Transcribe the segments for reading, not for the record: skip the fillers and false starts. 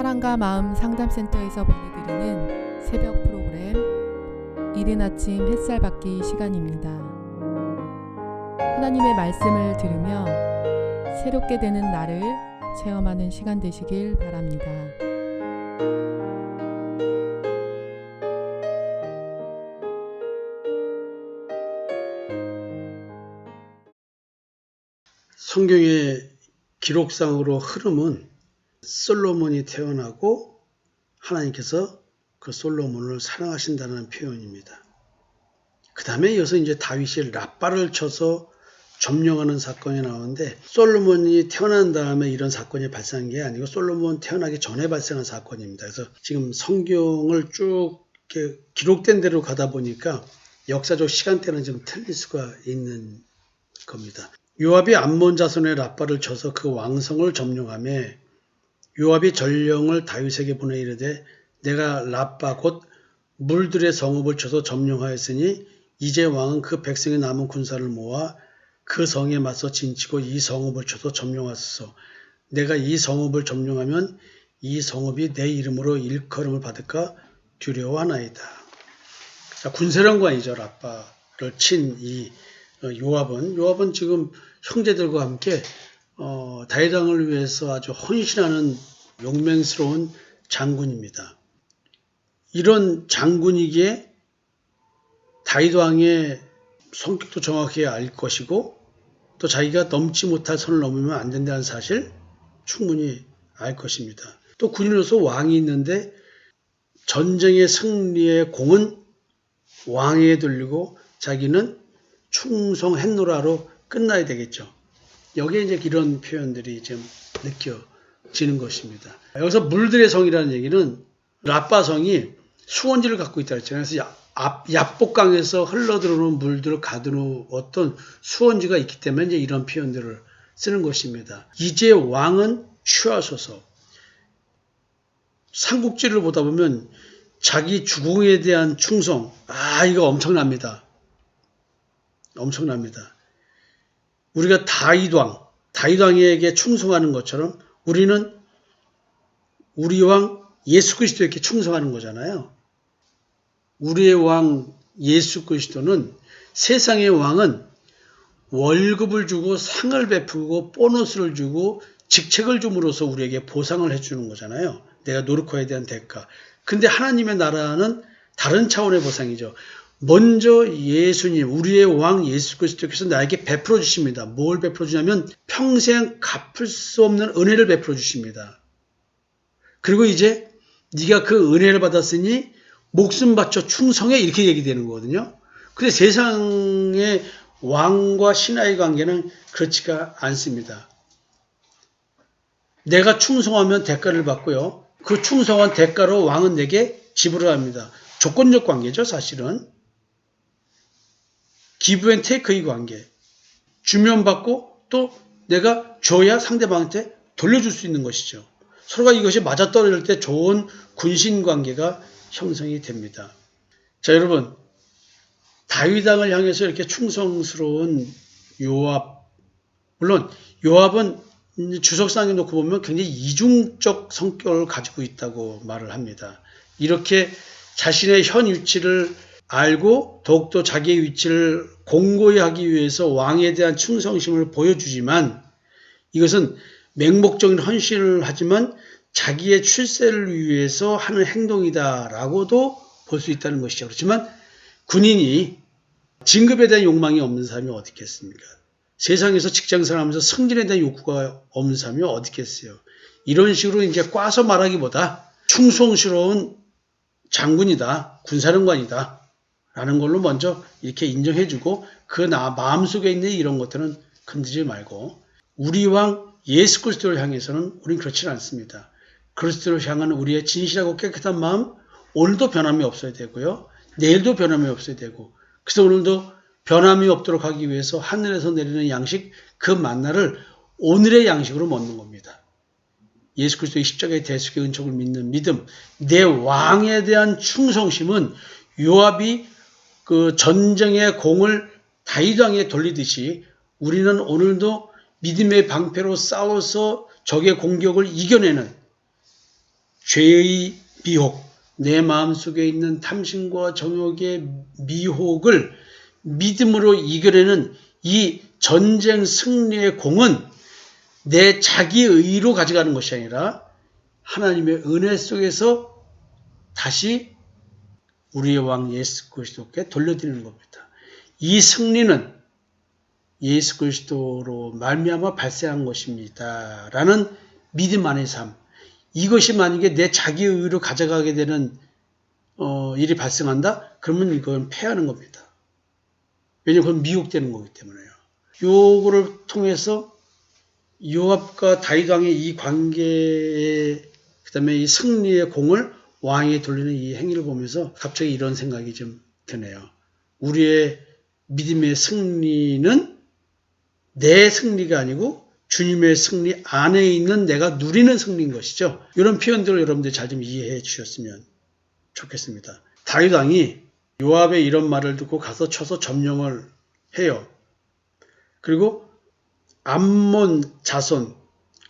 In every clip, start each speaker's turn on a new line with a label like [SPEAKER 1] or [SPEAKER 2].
[SPEAKER 1] 사랑과 마음 상담센터에서 보내드리는 새벽 프로그램 이른 아침 햇살 받기 시간입니다. 하나님의 말씀을 들으며 새롭게 되는 나를 체험하는 시간 되시길 바랍니다.
[SPEAKER 2] 성경의 기록상으로 흐름은 솔로몬이 태어나고 하나님께서 그 솔로몬을 사랑하신다는 표현입니다. 그 다음에 이어서 이제 다윗이 라빠를 쳐서 점령하는 사건이 나오는데, 솔로몬이 태어난 다음에 이런 사건이 발생한 게 아니고 솔로몬 태어나기 전에 발생한 사건입니다. 그래서 지금 성경을 쭉 이렇게 기록된 대로 가다 보니까 역사적 시간대는 좀 틀릴 수가 있는 겁니다. 요압이 암몬 자손의 라빠를 쳐서 그 왕성을 점령하며 요압이 전령을 다윗에게 보내 이르되 내가 라빠 곧 물들의 성읍을 쳐서 점령하였으니 이제 왕은 그 백성의 남은 군사를 모아 그 성에 맞서 진치고 이 성읍을 쳐서 점령하소서. 내가 이 성읍을 점령하면 이 성읍이 내 이름으로 일컬음을 받을까 두려워하나이다. 자, 군사령관이죠. 라빠를 친 이 요압은 지금 형제들과 함께 다윗 왕을 위해서 아주 헌신하는 용맹스러운 장군입니다. 이런 장군이기에 다윗 왕의 성격도 정확히 알 것이고 또 자기가 넘지 못할 선을 넘으면 안 된다는 사실 충분히 알 것입니다. 또 군인으로서 왕이 있는데 전쟁의 승리의 공은 왕에게 돌리고 자기는 충성했노라로 끝나야 되겠죠. 여기에 이제 이런 표현들이 좀 느껴지는 것입니다. 여기서 물들의 성이라는 얘기는 라빠성이 수원지를 갖고 있다 했잖아요. 그래서 야복강에서 흘러들어오는 물들을 가두는 어떤 수원지가 있기 때문에 이제 이런 표현들을 쓰는 것입니다. 이제 왕은 취하소서. 삼국지를 보다 보면 자기 주공에 대한 충성, 이거 엄청납니다. 우리가 다윗왕에게 충성하는 것처럼 우리는 우리 왕 예수 그리스도에게 충성하는 거잖아요. 우리의 왕 예수 그리스도는, 세상의 왕은 월급을 주고 상을 베푸고 보너스를 주고 직책을 줌으로써 우리에게 보상을 해주는 거잖아요. 내가 노력해야 대한 대가. 근데 하나님의 나라는 다른 차원의 보상이죠. 먼저 예수님, 우리의 왕 예수 그리스도께서 나에게 베풀어 주십니다. 뭘 베풀어 주냐면 평생 갚을 수 없는 은혜를 베풀어 주십니다. 그리고 이제 네가 그 은혜를 받았으니 목숨 바쳐 충성해, 이렇게 얘기되는 거거든요. 근데 세상의 왕과 신하의 관계는 그렇지가 않습니다. 내가 충성하면 대가를 받고요. 그 충성한 대가로 왕은 내게 지불을 합니다. 조건적 관계죠, 사실은. 기브 앤 테이크의 관계. 주면 받고 또 내가 줘야 상대방한테 돌려줄 수 있는 것이죠. 서로가 이것이 맞아떨어질 때 좋은 군신 관계가 형성이 됩니다. 자, 여러분, 다윗 왕을 향해서 이렇게 충성스러운 요압, 물론 요압은 주석상에 놓고 보면 굉장히 이중적 성격을 가지고 있다고 말을 합니다. 이렇게 자신의 현 위치를 알고 더욱더 자기의 위치를 공고히 하기 위해서 왕에 대한 충성심을 보여주지만, 이것은 맹목적인 헌신을 하지만 자기의 출세를 위해서 하는 행동이다라고도 볼 수 있다는 것이죠. 그렇지만 군인이 진급에 대한 욕망이 없는 사람이 어디 있겠습니까? 세상에서 직장생활하면서 승진에 대한 욕구가 없는 사람이 어디 있겠어요? 이런 식으로 이제 꽈서 말하기보다 충성스러운 장군이다, 군사령관이다 라는 걸로 먼저 이렇게 인정해주고, 그 마음속에 있는 이런 것들은 건드리지 말고, 우리 왕 예수 그리스도를 향해서는 우린 그렇지 않습니다. 그리스도를 향한 우리의 진실하고 깨끗한 마음, 오늘도 변함이 없어야 되고요. 내일도 변함이 없어야 되고, 그래서 오늘도 변함이 없도록 하기 위해서 하늘에서 내리는 양식, 그 만나를 오늘의 양식으로 먹는 겁니다. 예수 그리스도의 십자가의 대속의 은총을 믿는 믿음, 내 왕에 대한 충성심은 요압이 그 전쟁의 공을 다윗 왕에 돌리듯이 우리는 오늘도 믿음의 방패로 싸워서 적의 공격을 이겨내는 죄의 미혹, 내 마음속에 있는 탐심과 정욕의 미혹을 믿음으로 이겨내는 이 전쟁 승리의 공은 내 자기의로 가져가는 것이 아니라 하나님의 은혜 속에서 다시 우리의 왕 예수 그리스도께 돌려드리는 겁니다. 이 승리는 예수 그리스도로 말미암아 발생한 것입니다. 라는 믿음 안의 삶. 이것이 만약에 내 자기의로 가져가게 되는 일이 발생한다? 그러면 이건 패하는 겁니다. 왜냐하면 그건 미혹되는 거기 때문에요. 요거를 통해서 요압과 다윗 왕의 이 관계에 그다음에 이 승리의 공을 왕에게 돌리는 이 행위를 보면서 갑자기 이런 생각이 좀 드네요. 우리의 믿음의 승리는 내 승리가 아니고 주님의 승리 안에 있는 내가 누리는 승리인 것이죠. 이런 표현들을 여러분들 잘 좀 이해해 주셨으면 좋겠습니다. 다윗 왕이 요압의 이런 말을 듣고 가서 쳐서 점령을 해요. 그리고 암몬 자손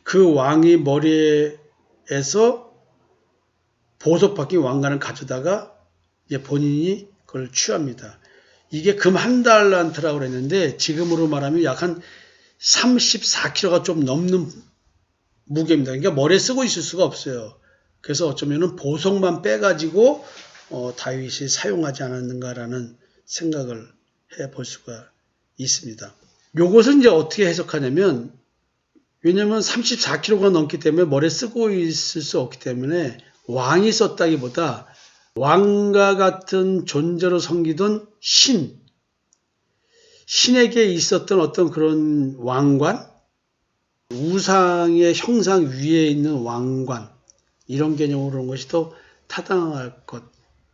[SPEAKER 2] 그 왕의 머리에서 보석 박힌 왕관을 가져다가 이제 본인이 그걸 취합니다. 이게 금 한 달란트라고 그랬는데 지금으로 말하면 약 한 34kg가 좀 넘는 무게입니다. 그러니까 머리에 쓰고 있을 수가 없어요. 그래서 어쩌면은 보석만 빼가지고 다윗이 사용하지 않았는가라는 생각을 해볼 수가 있습니다. 요것은 이제 어떻게 해석하냐면, 왜냐면 34kg가 넘기 때문에 머리에 쓰고 있을 수 없기 때문에 왕이 썼다기보다 왕과 같은 존재로 섬기던 신에게 있었던 어떤 그런 왕관, 우상의 형상 위에 있는 왕관, 이런 개념으로 그런 것이 더 타당할 것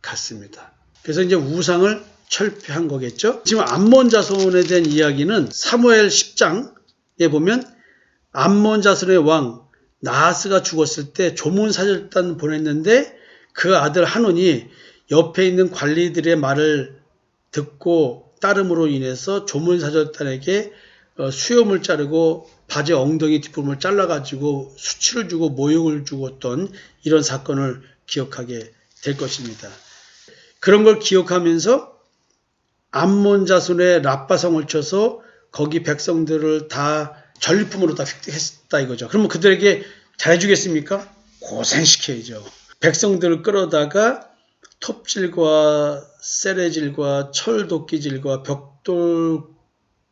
[SPEAKER 2] 같습니다. 그래서 이제 우상을 철폐한 거겠죠. 지금 암몬 자손에 대한 이야기는 사무엘 10장에 보면 암몬 자손의 왕 나하스가 죽었을 때 조문사절단 보냈는데 그 아들 한온이 옆에 있는 관리들의 말을 듣고 따름으로 인해서 조문사절단에게 수염을 자르고 바지 엉덩이 뒷부분을 잘라가지고 수치를 주고 모욕을 주었던 이런 사건을 기억하게 될 것입니다. 그런 걸 기억하면서 암몬 자손의 랍바성을 쳐서 거기 백성들을 다 전리품으로 다 획득했다 이거죠. 그러면 그들에게 잘해주겠습구나? 고생시켜야죠. 백성들을 끌어다가 톱질과 세레질과 철도끼질과 벽돌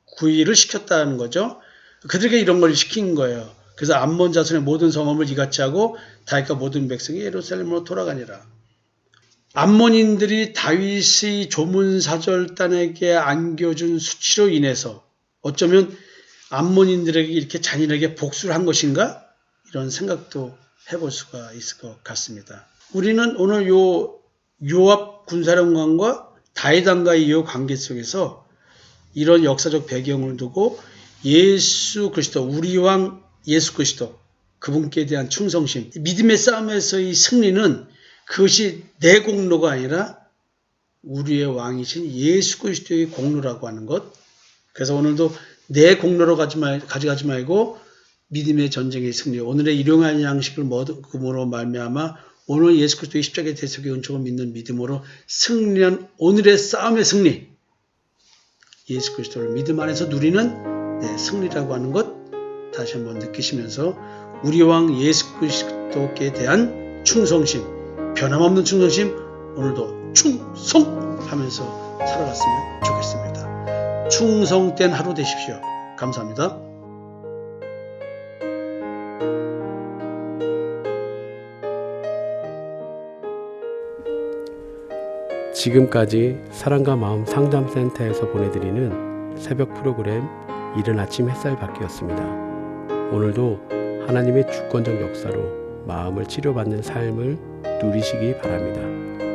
[SPEAKER 2] 구이를 시켰다는 거죠. 그들에게 이런 걸 시킨 거예요. 그래서 암몬 자손의 모든 성읍을 이같이 하고 다윗과 모든 백성이 예루살렘으로 돌아가니라. 암몬인들이 다윗의 조문사절단에게 안겨준 수치로 인해서 어쩌면 암몬인들에게 이렇게 잔인하게 복수를 한 것인가? 이런 생각도 해볼 수가 있을 것 같습니다. 우리는 오늘 요압 군사령관과 다윗 왕과의 이 관계 속에서 이런 역사적 배경을 두고 예수 그리스도, 우리 왕 예수 그리스도, 그분께 대한 충성심, 믿음의 싸움에서의 승리는 그것이 내 공로가 아니라 우리의 왕이신 예수 그리스도의 공로라고 하는 것. 그래서 오늘도 내 공로로 가져가지 말고 믿음의 전쟁의 승리, 오늘의 일용할 양식을 먹음으로 말미암아 오늘 예수 그리스도의 십자가의 대속의 은총을 믿는 믿음으로 승리한 오늘의 싸움의 승리, 예수 그리스도를 믿음 안에서 누리는 내 승리라고 하는 것 다시 한번 느끼시면서 우리 왕 예수 그리스도께 대한 충성심, 변함없는 충성심, 오늘도 충성하면서 살아갔으면 좋겠습니다. 충성된 하루 되십시오. 감사합니다.
[SPEAKER 3] 지금까지 사랑과 마음 상담센터에서 보내드리는 새벽 프로그램 이른 아침 햇살 받기였습니다. 오늘도 하나님의 주권적 역사로 마음을 치료받는 삶을 누리시기 바랍니다.